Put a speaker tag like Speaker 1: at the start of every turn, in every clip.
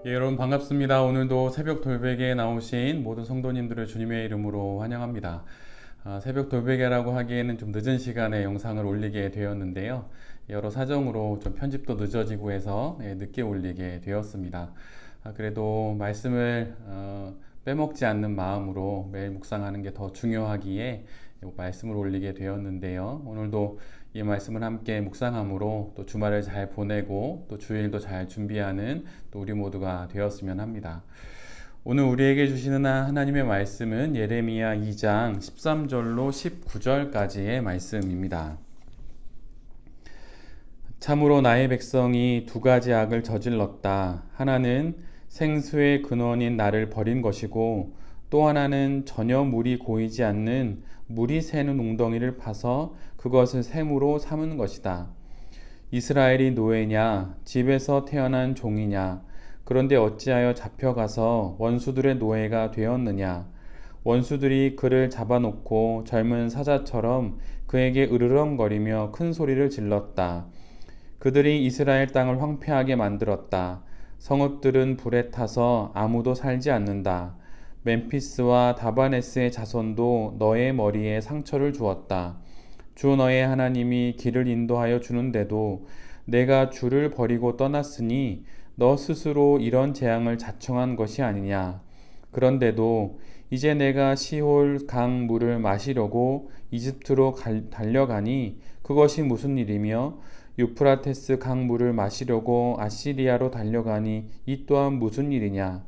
Speaker 1: 예, 여러분 반갑습니다. 오늘도 새벽 돌베개에 나오신 모든 성도님들을 주님의 이름으로 환영합니다. 새벽 돌베개라고 하기에는 좀 늦은 시간에 영상을 올리게 되었는데요. 여러 사정으로 좀 편집도 늦어지고 해서 늦게 올리게 되었습니다. 그래도 말씀을 빼먹지 않는 마음으로 매일 묵상하는 게 더 중요하기에 말씀을 올리게 되었는데요. 오늘도 이 말씀을 함께 묵상함으로 또 주말을 잘 보내고 또 주일도 잘 준비하는 또 우리 모두가 되었으면 합니다. 오늘 우리에게 주시는 하나님의 말씀은 예레미야 2장 13절로 19절까지의 말씀입니다. 참으로 나의 백성이 두 가지 악을 저질렀다. 하나는 생수의 근원인 나를 버린 것이고 또 하나는 전혀 물이 고이지 않는 물이 새는 웅덩이를 파서 그것을 샘으로 삼은 것이다. 이스라엘이 노예냐? 집에서 태어난 종이냐? 그런데 어찌하여 잡혀가서 원수들의 노예가 되었느냐? 원수들이 그를 잡아놓고 젊은 사자처럼 그에게 으르렁거리며 큰 소리를 질렀다. 그들이 이스라엘 땅을 황폐하게 만들었다. 성읍들은 불에 타서 아무도 살지 않는다. 멤피스와 다바네스의 자손도 너의 머리에 상처를 주었다. 주 너의 하나님이 길을 인도하여 주는데도 내가 주를 버리고 떠났으니 너 스스로 이런 재앙을 자청한 것이 아니냐. 그런데도 이제 내가 시홀 강 물을 마시려고 이집트로 달려가니 그것이 무슨 일이며 유프라테스 강 물을 마시려고 아시리아로 달려가니 이 또한 무슨 일이냐.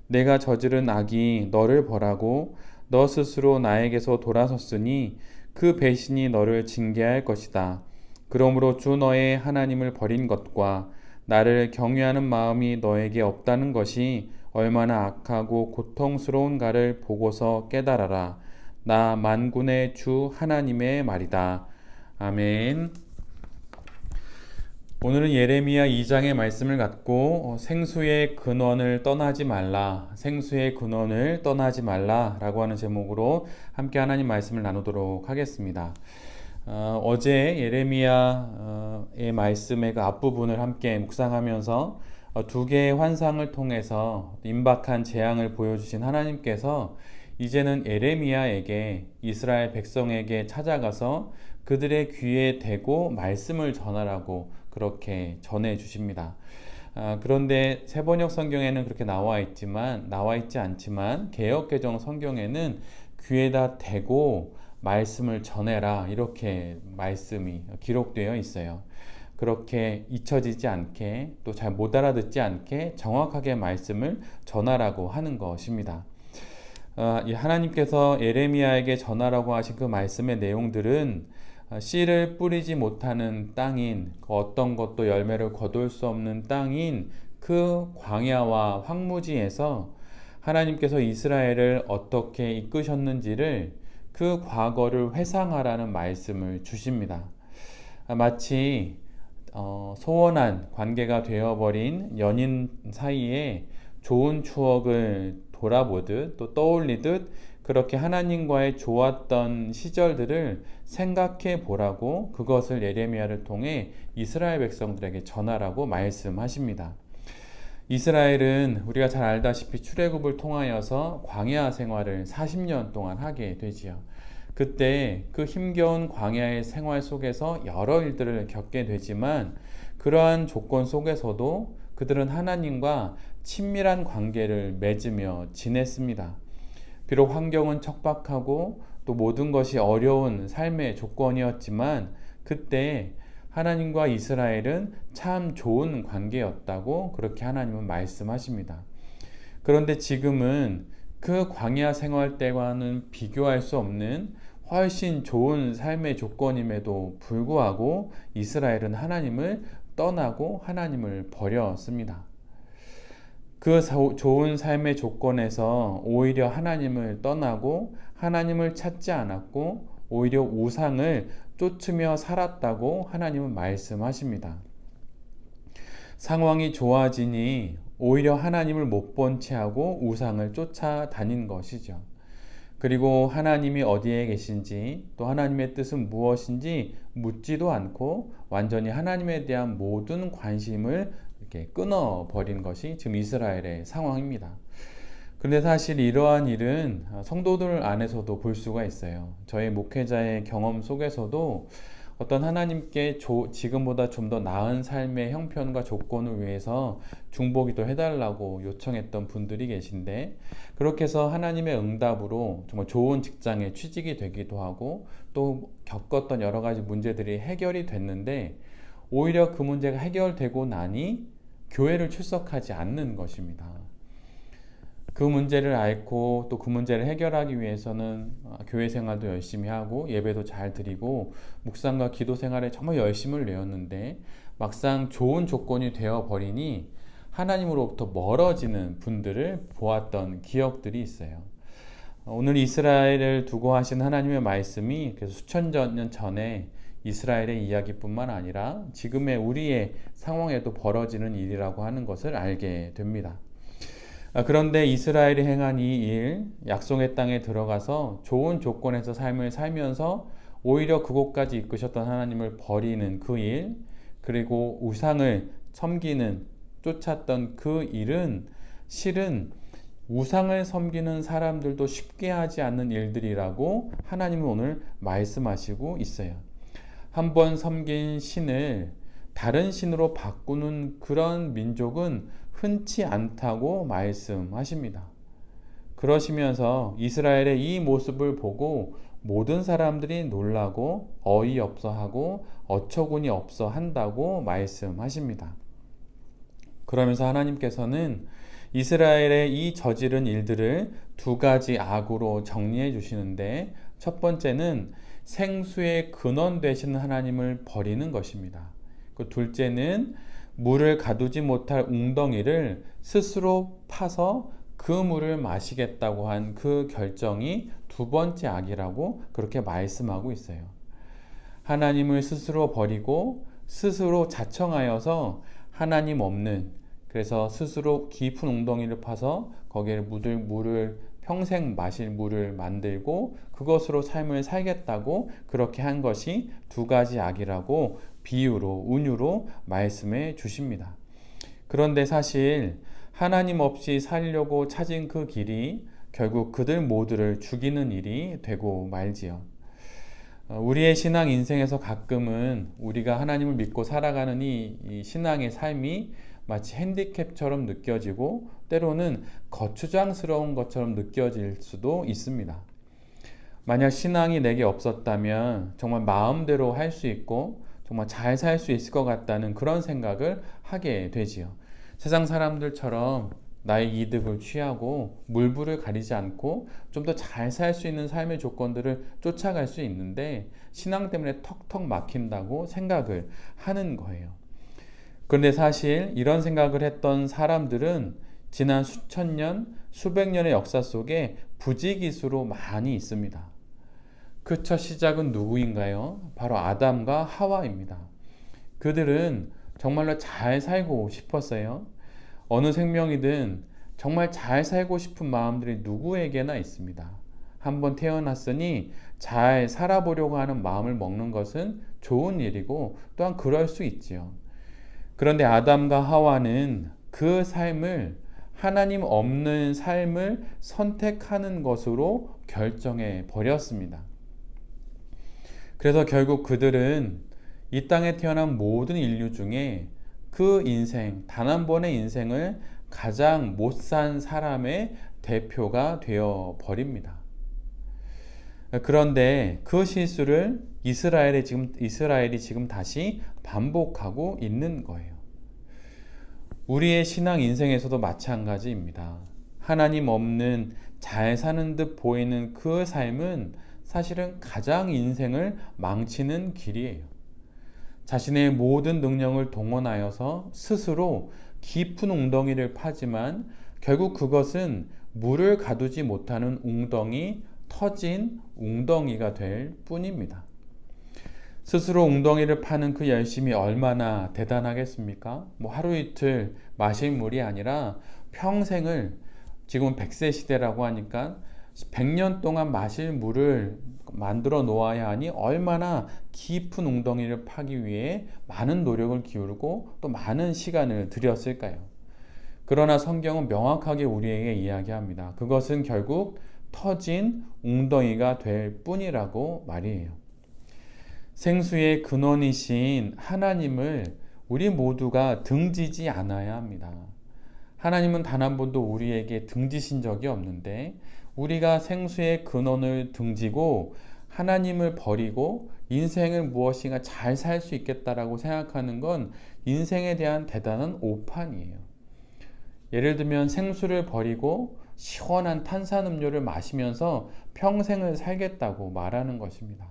Speaker 1: 내가 저지른 악이 너를 벌하고 너 스스로 나에게서 돌아섰으니 그 배신이 너를 징계할 것이다. 그러므로 주 너의 하나님을 버린 것과 나를 경외하는 마음이 너에게 없다는 것이 얼마나 악하고 고통스러운가를 보고서 깨달아라. 나 만군의 주 하나님의 말이다. 아멘. 오늘은 예레미야 2장의 말씀을 갖고 생수의 근원을 떠나지 말라, 생수의 근원을 떠나지 말라 라고 하는 제목으로 함께 하나님 말씀을 나누도록 하겠습니다. 어제 예레미야의 말씀의 그 앞부분을 함께 묵상하면서 두 개의 환상을 통해서 임박한 재앙을 보여주신 하나님께서 이제는 예레미야에게 이스라엘 백성에게 찾아가서 그들의 귀에 대고 말씀을 전하라고 그렇게 전해 주십니다. 그런데 세번역 성경에는 그렇게 나와 있지 않지만 개역개정 성경에는 귀에다 대고 말씀을 전해라 이렇게 말씀이 기록되어 있어요. 그렇게 잊혀지지 않게 또 잘 못 알아듣지 않게 정확하게 말씀을 전하라고 하는 것입니다. 하나님께서 예레미야에게 전하라고 하신 그 말씀의 내용들은 씨를 뿌리지 못하는 땅인, 어떤 것도 열매를 거둘 수 없는 땅인 그 광야와 황무지에서 하나님께서 이스라엘을 어떻게 이끄셨는지를 그 과거를 회상하라는 말씀을 주십니다. 마치 소원한 관계가 되어버린 연인 사이에 좋은 추억을 돌아보듯 또 떠올리듯 그렇게 하나님과의 좋았던 시절들을 생각해 보라고 그것을 예레미야를 통해 이스라엘 백성들에게 전하라고 말씀하십니다. 이스라엘은 우리가 잘 알다시피 출애굽을 통하여서 광야 생활을 40년 동안 하게 되지요. 그때 그 힘겨운 광야의 생활 속에서 여러 일들을 겪게 되지만 그러한 조건 속에서도 그들은 하나님과 친밀한 관계를 맺으며 지냈습니다. 비록 환경은 척박하고 또 모든 것이 어려운 삶의 조건이었지만 그때 하나님과 이스라엘은 참 좋은 관계였다고 그렇게 하나님은 말씀하십니다. 그런데 지금은 그 광야 생활 때와는 비교할 수 없는 훨씬 좋은 삶의 조건임에도 불구하고 이스라엘은 하나님을 떠나고 하나님을 버렸습니다. 그 좋은 삶의 조건에서 오히려 하나님을 떠나고 하나님을 찾지 않았고 오히려 우상을 쫓으며 살았다고 하나님은 말씀하십니다. 상황이 좋아지니 오히려 하나님을 못 본 채 하고 우상을 쫓아다닌 것이죠. 그리고 하나님이 어디에 계신지 또 하나님의 뜻은 무엇인지 묻지도 않고 완전히 하나님에 대한 모든 관심을 이렇게 끊어버린 것이 지금 이스라엘의 상황입니다. 그런데 사실 이러한 일은 성도들 안에서도 볼 수가 있어요. 저희 목회자의 경험 속에서도 어떤 하나님께 지금보다 좀 더 나은 삶의 형편과 조건을 위해서 중보기도 해달라고 요청했던 분들이 계신데, 그렇게 해서 하나님의 응답으로 정말 좋은 직장에 취직이 되기도 하고 또 겪었던 여러 가지 문제들이 해결이 됐는데, 오히려 그 문제가 해결되고 나니 교회를 출석하지 않는 것입니다. 그 문제를 앓고 또 그 문제를 해결하기 위해서는 교회 생활도 열심히 하고 예배도 잘 드리고 묵상과 기도 생활에 정말 열심을 내었는데, 막상 좋은 조건이 되어버리니 하나님으로부터 멀어지는 분들을 보았던 기억들이 있어요. 오늘 이스라엘을 두고 하신 하나님의 말씀이 그래서 수천 년 전에 이스라엘의 이야기뿐만 아니라 지금의 우리의 상황에도 벌어지는 일이라고 하는 것을 알게 됩니다. 그런데 이스라엘이 행한 이 일, 약속의 땅에 들어가서 좋은 조건에서 삶을 살면서 오히려 그곳까지 이끄셨던 하나님을 버리는 그 일, 그리고 우상을 섬기는, 쫓았던 그 일은 실은 우상을 섬기는 사람들도 쉽게 하지 않는 일들이라고 하나님은 오늘 말씀하시고 있어요. 한번 섬긴 신을 다른 신으로 바꾸는 그런 민족은 흔치 않다고 말씀하십니다. 그러시면서 이스라엘의 이 모습을 보고 모든 사람들이 놀라고 어이없어하고 어처구니 없어 한다고 말씀하십니다. 그러면서 하나님께서는 이스라엘의 이 저지른 일들을 두 가지 악으로 정리해 주시는데, 첫 번째는 생수의 근원 되시는 하나님을 버리는 것입니다. 그 둘째는 물을 가두지 못할 웅덩이를 스스로 파서 그 물을 마시겠다고 한 그 결정이 두 번째 악이라고 그렇게 말씀하고 있어요. 하나님을 스스로 버리고 스스로 자청하여서 하나님 없는, 그래서 스스로 깊은 웅덩이를 파서 거기에 물을 평생 마실 물을 만들고 그것으로 삶을 살겠다고 그렇게 한 것이 두 가지 악이라고 비유로, 은유로 말씀해 주십니다. 그런데 사실 하나님 없이 살려고 찾은 그 길이 결국 그들 모두를 죽이는 일이 되고 말지요. 우리의 신앙 인생에서 가끔은 우리가 하나님을 믿고 살아가는 이 신앙의 삶이 마치 핸디캡처럼 느껴지고 때로는 거추장스러운 것처럼 느껴질 수도 있습니다. 만약 신앙이 내게 없었다면 정말 마음대로 할 수 있고 정말 잘 살 수 있을 것 같다는 그런 생각을 하게 되지요. 세상 사람들처럼 나의 이득을 취하고 물불을 가리지 않고 좀 더 잘 살 수 있는 삶의 조건들을 쫓아갈 수 있는데 신앙 때문에 턱턱 막힌다고 생각을 하는 거예요. 그런데 사실 이런 생각을 했던 사람들은 지난 수천 년, 수백 년의 역사 속에 부지기수로 많이 있습니다. 그 첫 시작은 누구인가요? 바로 아담과 하와입니다. 그들은 정말로 잘 살고 싶었어요. 어느 생명이든 정말 잘 살고 싶은 마음들이 누구에게나 있습니다. 한번 태어났으니 잘 살아보려고 하는 마음을 먹는 것은 좋은 일이고 또한 그럴 수 있지요. 그런데 아담과 하와는 그 삶을 하나님 없는 삶을 선택하는 것으로 결정해 버렸습니다. 그래서 결국 그들은 이 땅에 태어난 모든 인류 중에 그 인생, 단 한 번의 인생을 가장 못 산 사람의 대표가 되어 버립니다. 그런데 그 실수를 이스라엘이 지금 다시 반복하고 있는 거예요. 우리의 신앙 인생에서도 마찬가지입니다. 하나님 없는 잘 사는 듯 보이는 그 삶은 사실은 가장 인생을 망치는 길이에요. 자신의 모든 능력을 동원하여서 스스로 깊은 웅덩이를 파지만 결국 그것은 물을 가두지 못하는 웅덩이, 터진 웅덩이가 될 뿐입니다. 스스로 웅덩이를 파는 그 열심이 얼마나 대단하겠습니까? 하루 이틀 마실 물이 아니라 평생을, 지금은 100세 시대라고 하니까 100년 동안 마실 물을 만들어 놓아야 하니 얼마나 깊은 웅덩이를 파기 위해 많은 노력을 기울이고 또 많은 시간을 들였을까요? 그러나 성경은 명확하게 우리에게 이야기합니다. 그것은 결국 터진 웅덩이가 될 뿐이라고 말이에요. 생수의 근원이신 하나님을 우리 모두가 등지지 않아야 합니다. 하나님은 단 한 번도 우리에게 등지신 적이 없는데 우리가 생수의 근원을 등지고 하나님을 버리고 인생을 무엇인가 잘 살 수 있겠다라고 생각하는 건 인생에 대한 대단한 오판이에요. 예를 들면 생수를 버리고 시원한 탄산음료를 마시면서 평생을 살겠다고 말하는 것입니다.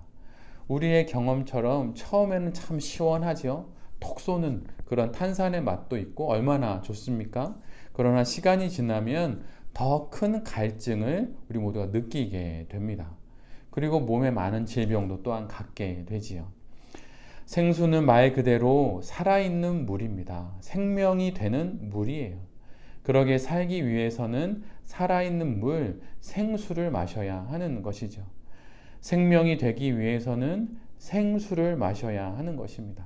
Speaker 1: 우리의 경험처럼 처음에는 참 시원하죠. 톡 쏘는 그런 탄산의 맛도 있고 얼마나 좋습니까? 그러나 시간이 지나면 더 큰 갈증을 우리 모두가 느끼게 됩니다. 그리고 몸에 많은 질병도 또한 갖게 되지요. 생수는 말 그대로 살아있는 물입니다. 생명이 되는 물이에요. 그러게 살기 위해서는 살아있는 물, 생수를 마셔야 하는 것이죠. 생명이 되기 위해서는 생수를 마셔야 하는 것입니다.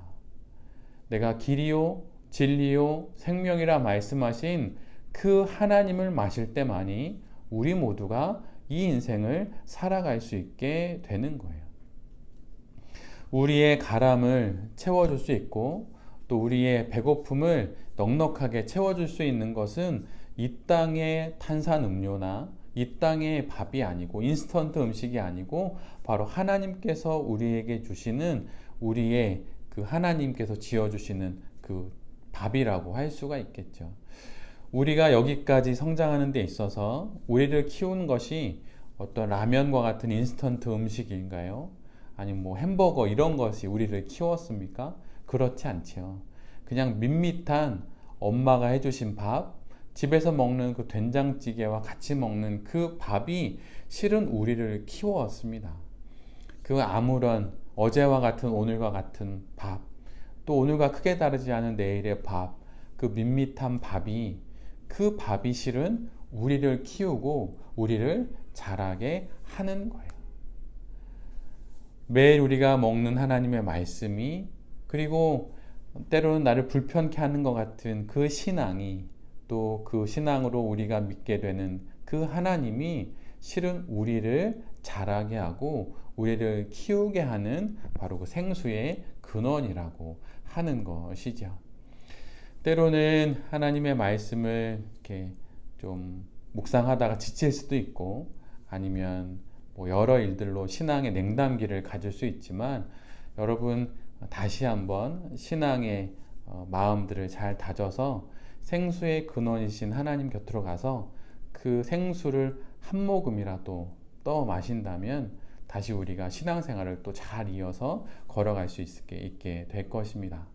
Speaker 1: 내가 길이요, 진리요, 생명이라 말씀하신 그 하나님을 마실 때만이 우리 모두가 이 인생을 살아갈 수 있게 되는 거예요. 우리의 가람을 채워줄 수 있고 또 우리의 배고픔을 넉넉하게 채워줄 수 있는 것은 이 땅의 탄산음료나 이 땅의 밥이 아니고 인스턴트 음식이 아니고 바로 하나님께서 우리에게 주시는 우리의 그 하나님께서 지어주시는 그 밥이라고 할 수가 있겠죠. 우리가 여기까지 성장하는 데 있어서 우리를 키우는 것이 어떤 라면과 같은 인스턴트 음식인가요? 아니면 뭐 햄버거 이런 것이 우리를 키웠습니까? 그렇지 않죠. 그냥 밋밋한 엄마가 해주신 밥, 집에서 먹는 그 된장찌개와 같이 먹는 그 밥이 실은 우리를 키워왔습니다. 그 아무런 어제와 같은 오늘과 같은 밥, 또 오늘과 크게 다르지 않은 내일의 밥, 그 밋밋한 밥이 그 밥이 실은 우리를 키우고 우리를 자라게 하는 거예요. 매일 우리가 먹는 하나님의 말씀이 그리고 때로는 나를 불편케 하는 것 같은 그 신앙이 또 그 신앙으로 우리가 믿게 되는 그 하나님이 실은 우리를 자라게 하고 우리를 키우게 하는 바로 그 생수의 근원이라고 하는 것이죠. 때로는 하나님의 말씀을 이렇게 좀 묵상하다가 지칠 수도 있고 아니면 뭐 여러 일들로 신앙의 냉담기를 가질 수 있지만 여러분 다시 한번 신앙의 마음들을 잘 다져서 생수의 근원이신 하나님 곁으로 가서 그 생수를 한 모금이라도 떠 마신다면 다시 우리가 신앙생활을 또 잘 이어서 걸어갈 수 있게 될 것입니다.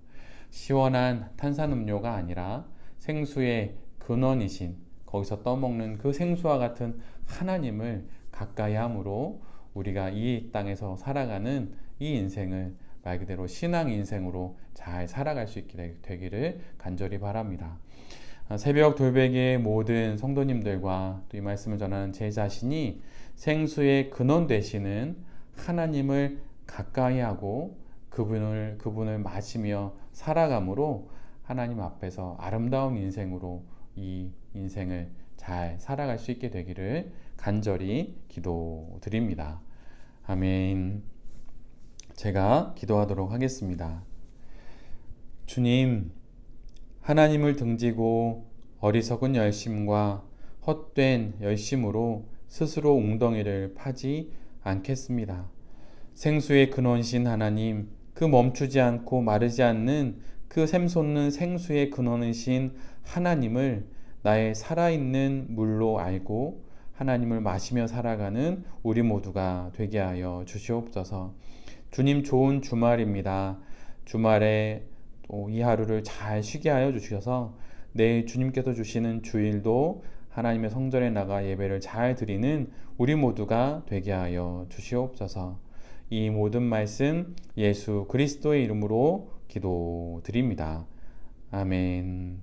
Speaker 1: 시원한 탄산음료가 아니라 생수의 근원이신 거기서 떠먹는 그 생수와 같은 하나님을 가까이 함으로 우리가 이 땅에서 살아가는 이 인생을 말 그대로 신앙 인생으로 잘 살아갈 수 있게 되기를 간절히 바랍니다. 새벽 돌베개의 모든 성도님들과 또 이 말씀을 전하는 제 자신이 생수의 근원 되시는 하나님을 가까이 하고 그분을 마시며 살아감으로 하나님 앞에서 아름다운 인생으로 이 인생을 잘 살아갈 수 있게 되기를 간절히 기도드립니다. 아멘. 제가 기도하도록 하겠습니다. 주님, 하나님을 등지고 어리석은 열심과 헛된 열심으로 스스로 웅덩이를 파지 않겠습니다. 생수의 근원이신 하나님, 그 멈추지 않고 마르지 않는 그 샘솟는 생수의 근원이신 하나님을 나의 살아있는 물로 알고 하나님을 마시며 살아가는 우리 모두가 되게 하여 주시옵소서. 주님 좋은 주말입니다. 주말에 또 이 하루를 잘 쉬게 하여 주셔서 내일 주님께서 주시는 주일도 하나님의 성전에 나가 예배를 잘 드리는 우리 모두가 되게 하여 주시옵소서. 이 모든 말씀 예수 그리스도의 이름으로 기도드립니다. 아멘.